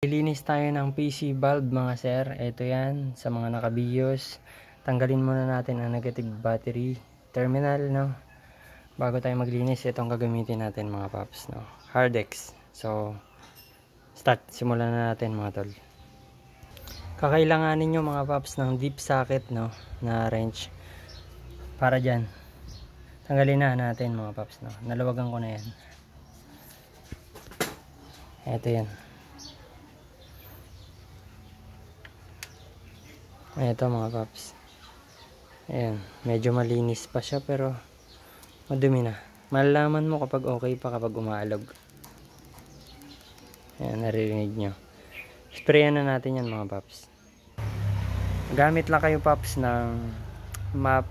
Lilinis tayo ng PC bulb mga sir. Ito yan sa mga nakabiyos. Tanggalin muna natin ang negative battery terminal, no, bago tayo maglinis. Itong gagamitin natin mga paps, no, Hardex. So simulan na natin mga tol. Kakailanganin nyo mga paps ng deep socket, no, na wrench para dyan. Tanggalin na natin mga paps, no. Nalawagan ko na yan. Ito yan. Ito mga paps. Ayan, medyo malinis pa siya pero madumi na. Malalaman mo kapag okay pa kapag umaalog. Ayan, naririnig nyo. Sprayan na natin yan mga paps. Gamit lang kayo paps ng map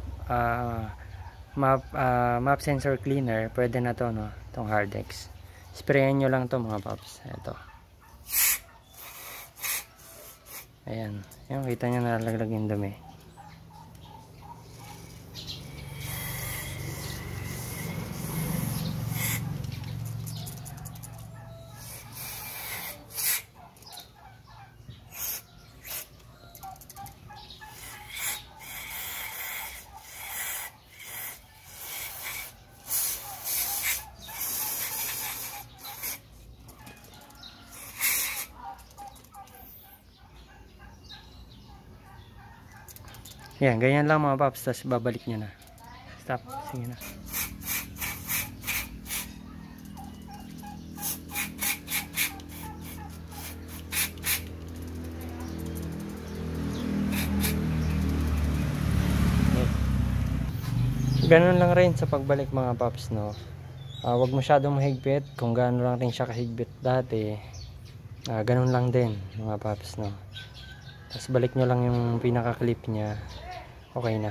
sensor cleaner. Pwede na to, no, itong Hardex. Sprayan nyo lang to mga paps. Ito. Ayan, yung kita nyo nalaglag yung dumi. Yan, ganyan lang mga paps, tapos babalik nyo na. Stop, sige na. Ganun lang rin sa pagbalik mga paps, no. Wag masyadong mahigpit. Kung gano'n lang rin siya kahigpit dati, ganun lang din mga paps, no. Tapos balik nyo lang yung pinaka clip nya. Okay na.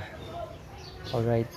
Alright.